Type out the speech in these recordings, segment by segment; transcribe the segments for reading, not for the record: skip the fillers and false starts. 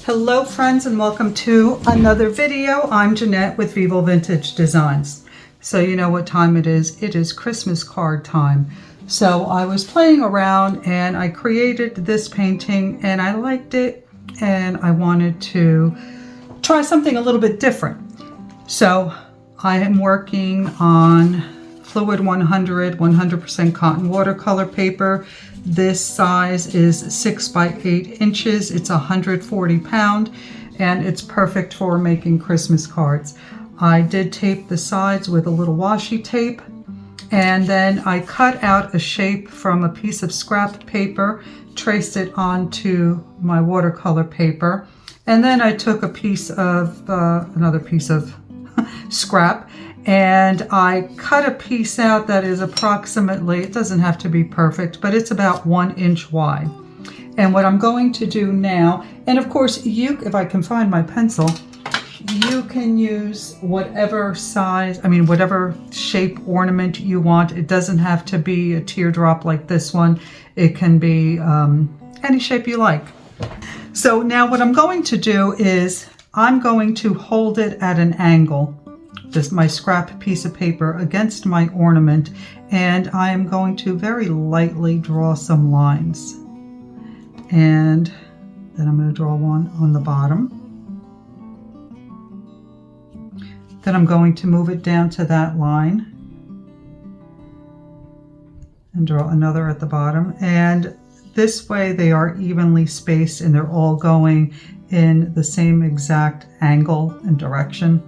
Hello friends, and welcome to another video. I'm Jeanette with Vivo Vintage Designs. So you know what time it is. It is Christmas card time. So I was playing around and I created this painting and I liked it and I wanted to try something a little bit different. So I am working on Fluid 100% cotton watercolor paper. This size is 6 by 8 inches. It's 140 pound and it's perfect for making Christmas cards. I did tape the sides with a little washi tape, and then I cut out a shape from a piece of scrap paper, traced it onto my watercolor paper, and then I took a piece of another piece of scrap and I cut a piece out that is approximately, it doesn't have to be perfect, but it's about 1 inch wide. And what I'm going to do now, and of course if I can find my pencil, you can use whatever size, whatever shape ornament you want. It doesn't have to be a teardrop like this one. It can be any shape you like. So now what I'm going to do is I'm going to hold it at an angle, my scrap piece of paper against my ornament, and I am going to very lightly draw some lines. And then I'm going to draw one on the bottom. Then I'm going to move it down to that line and draw another at the bottom. And this way they are evenly spaced and they're all going in the same exact angle and direction.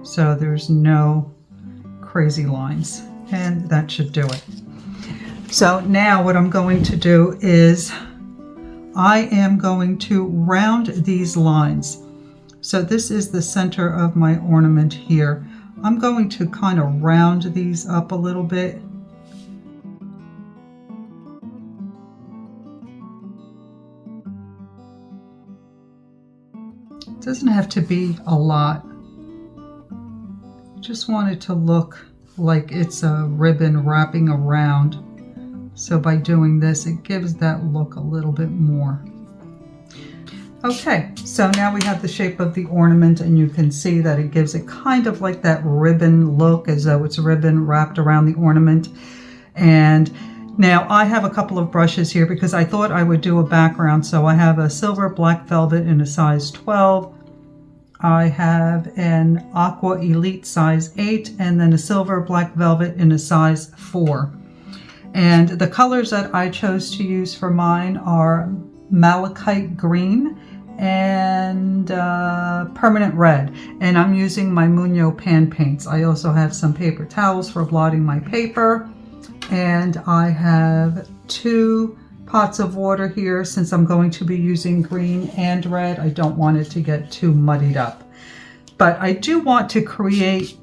So there's no crazy lines, and that should do it. So now what I'm going to do is I am going to round these lines. So this is the center of my ornament here. I'm going to kind of round these up a little bit. It doesn't have to be a lot. Just want it to look like it's a ribbon wrapping around. So by doing this, it gives that look a little bit more. Okay, so now we have the shape of the ornament, and you can see that it gives it kind of like that ribbon look, as though it's a ribbon wrapped around the ornament. And now I have a couple of brushes here because I thought I would do a background. So I have a silver black velvet in a size 12. I have an aqua elite size 8, and then a silver black velvet in a size 4. And the colors that I chose to use for mine are malachite green and permanent red. And I'm using my Muñoz pan paints. I also have some paper towels for blotting my paper. And I have 2 pots of water here. Since I'm going to be using green and red, I don't want it to get too muddied up. But I do want to create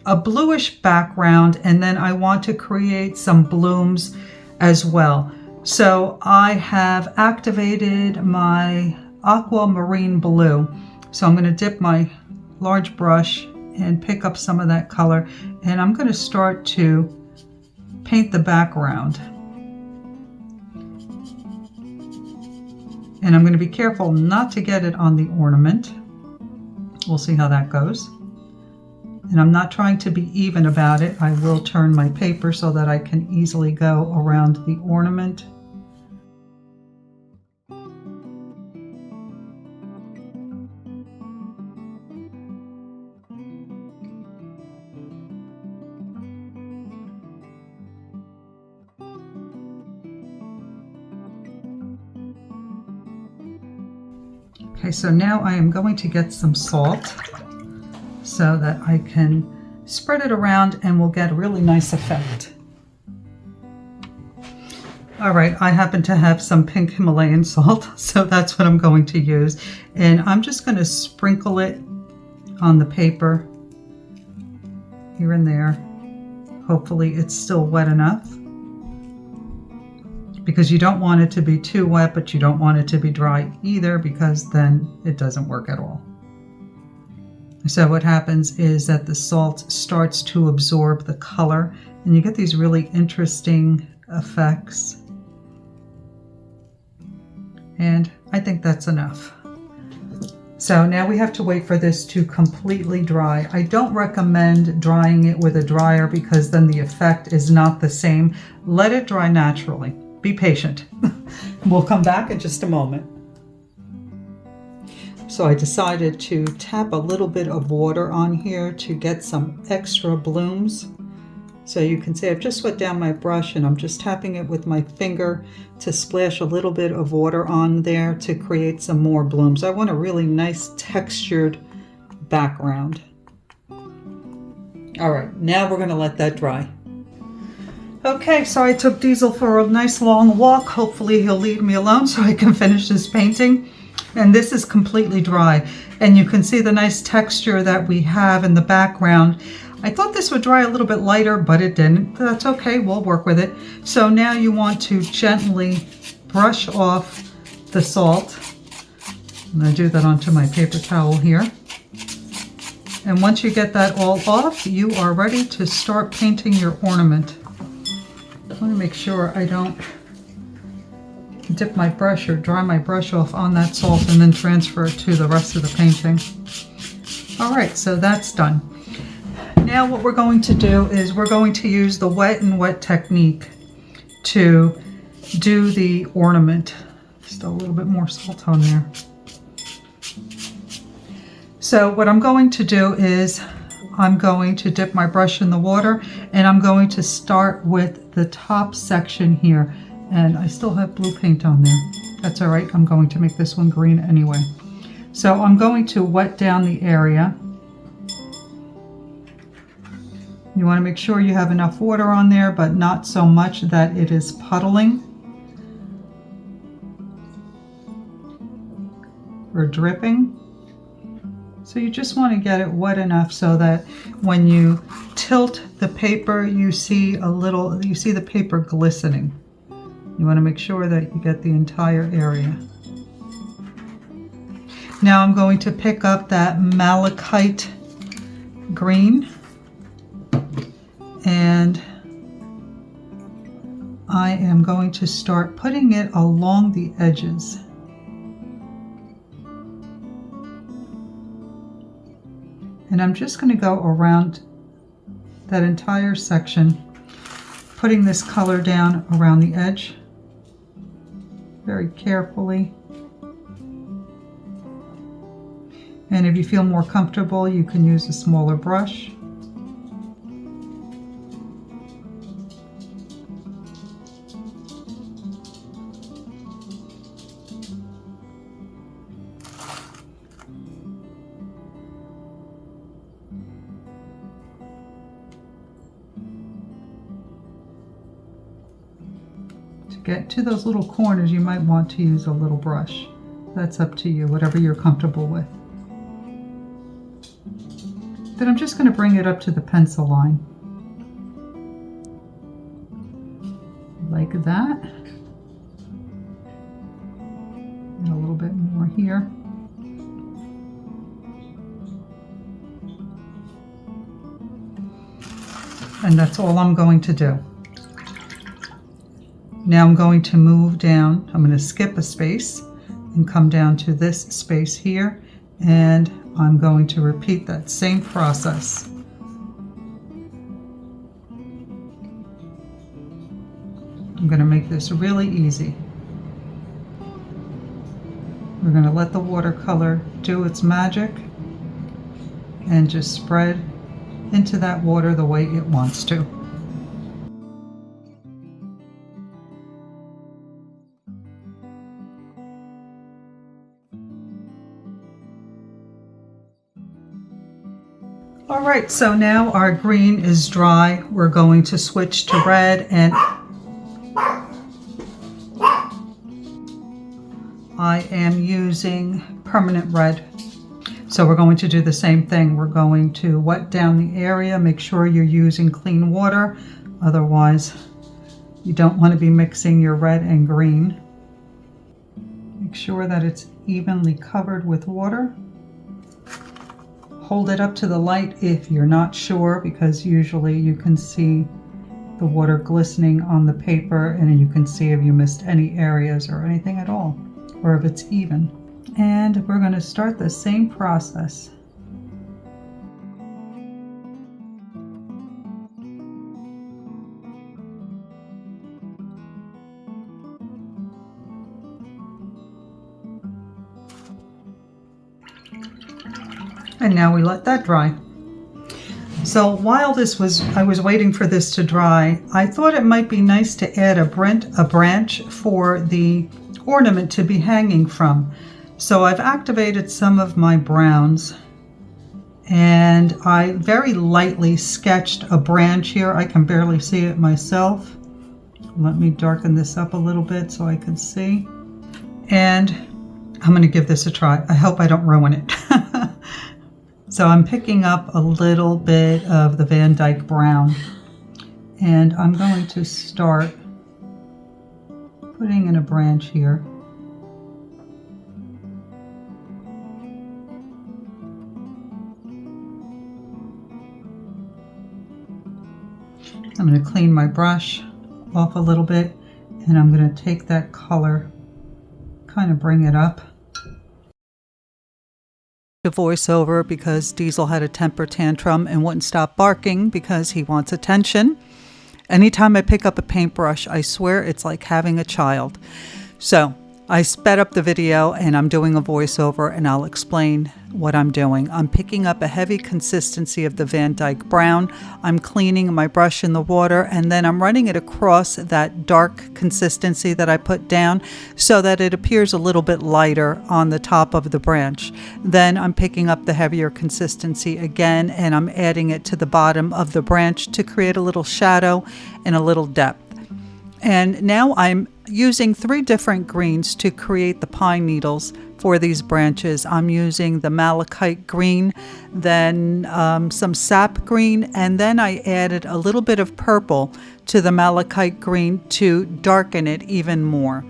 a bluish background, and then I want to create some blooms as well. So I have activated my aquamarine blue. So I'm going to dip my large brush and pick up some of that color, and I'm going to start to paint the background. And I'm going to be careful not to get it on the ornament. We'll see how that goes. And I'm not trying to be even about it. I will turn my paper so that I can easily go around the ornament. Okay, so now I am going to get some salt so that I can spread it around and we'll get a really nice effect. All right, I happen to have some pink Himalayan salt, so that's what I'm going to use. And I'm just going to sprinkle it on the paper here and there. Hopefully it's still wet enough, because you don't want it to be too wet, but you don't want it to be dry either, because then it doesn't work at all. So what happens is that the salt starts to absorb the color, and you get these really interesting effects. And I think that's enough. So now we have to wait for this to completely dry. I don't recommend drying it with a dryer because then the effect is not the same. Let it dry naturally. Be patient. We'll come back in just a moment. So I decided to tap a little bit of water on here to get some extra blooms. So you can see I've just wet down my brush and I'm just tapping it with my finger to splash a little bit of water on there to create some more blooms. I want a really nice textured background. All right, now we're going to let that dry. Okay, so I took Diesel for a nice long walk. Hopefully he'll leave me alone so I can finish this painting. And this is completely dry. And you can see the nice texture that we have in the background. I thought this would dry a little bit lighter, but it didn't. That's okay, we'll work with it. So now you want to gently brush off the salt. I'm going to do that onto my paper towel here. And once you get that all off, you are ready to start painting your ornament. Let me make sure I don't dip my brush or dry my brush off on that salt and then transfer it to the rest of the painting. All right, so that's done. Now what we're going to do is we're going to use the wet and wet technique to do the ornament. Just a little bit more salt on there. So what I'm going to do is I'm going to dip my brush in the water and I'm going to start with the top section here. And I still have blue paint on there. That's all right, I'm going to make this one green anyway. So I'm going to wet down the area. You want to make sure you have enough water on there, but not so much that it is puddling or dripping. So you just want to get it wet enough so that when you tilt the paper, you see the paper glistening. You want to make sure that you get the entire area. Now I'm going to pick up that malachite green and I am going to start putting it along the edges. And I'm just going to go around that entire section, putting this color down around the edge very carefully. And if you feel more comfortable, you can use a smaller brush. Get to those little corners, you might want to use a little brush. That's up to you, whatever you're comfortable with. Then I'm just going to bring it up to the pencil line. Like that. And a little bit more here. And that's all I'm going to do. Now I'm going to move down. I'm going to skip a space and come down to this space here, and I'm going to repeat that same process. I'm going to make this really easy. We're going to let the watercolor do its magic and just spread into that water the way it wants to. All right, so now our green is dry. We're going to switch to red, and I am using permanent red. So we're going to do the same thing. We're going to wet down the area. Make sure you're using clean water. Otherwise, you don't want to be mixing your red and green. Make sure that it's evenly covered with water. Hold it up to the light if you're not sure, because usually you can see the water glistening on the paper and you can see if you missed any areas or anything at all, or if it's even. And we're going to start the same process. And now we let that dry. So while I was waiting for this to dry, I thought it might be nice to add a branch for the ornament to be hanging from. So I've activated some of my browns, and I very lightly sketched a branch here. I can barely see it myself. Let me darken this up a little bit so I can see. And I'm going to give this a try. I hope I don't ruin it. So I'm picking up a little bit of the Van Dyke brown, and I'm going to start putting in a branch here. I'm going to clean my brush off a little bit, and I'm going to take that color, kind of bring it up. To voiceover because Diesel had a temper tantrum and wouldn't stop barking because he wants attention. Anytime I pick up a paintbrush, I swear it's like having a child. So I sped up the video and I'm doing a voiceover, and I'll explain what I'm doing. I'm picking up a heavy consistency of the Van Dyke brown. I'm cleaning my brush in the water, and then I'm running it across that dark consistency that I put down so that it appears a little bit lighter on the top of the branch. Then I'm picking up the heavier consistency again, and I'm adding it to the bottom of the branch to create a little shadow and a little depth. And now I'm using 3 different greens to create the pine needles for these branches. I'm using the malachite green, then some sap green, and then I added a little bit of purple to the malachite green to darken it even more.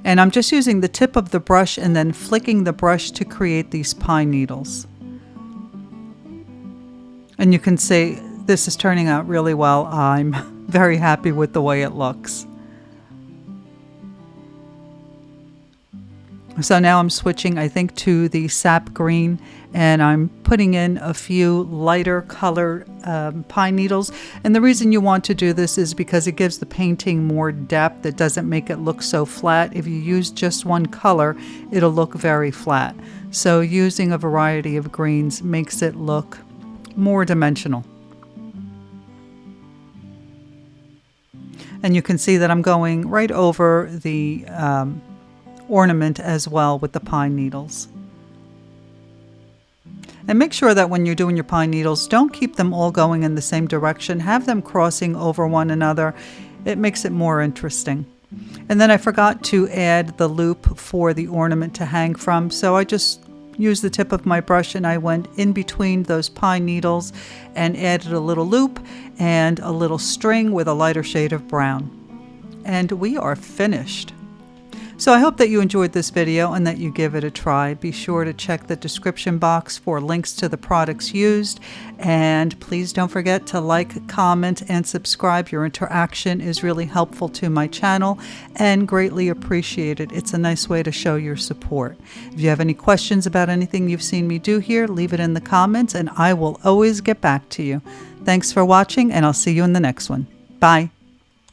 And I'm just using the tip of the brush and then flicking the brush to create these pine needles. And you can see this is turning out really well. I'm very happy with the way it looks. So now I'm switching, I think, to the sap green, and I'm putting in a few lighter colored pine needles. And the reason you want to do this is because it gives the painting more depth. It doesn't make it look so flat. If you use just one color, it'll look very flat. So using a variety of greens makes it look more dimensional. And you can see that I'm going right over the ornament as well with the pine needles. And make sure that when you're doing your pine needles, don't keep them all going in the same direction. Have them crossing over one another. It makes it more interesting. And then I forgot to add the loop for the ornament to hang from, so I just used the tip of my brush and I went in between those pine needles and added a little loop and a little string with a lighter shade of brown. And we are finished. So I hope that you enjoyed this video and that you give it a try. Be sure to check the description box for links to the products used. And please don't forget to like, comment, and subscribe. Your interaction is really helpful to my channel and greatly appreciated. It's a nice way to show your support. If you have any questions about anything you've seen me do here, leave it in the comments and I will always get back to you. Thanks for watching, and I'll see you in the next one. Bye.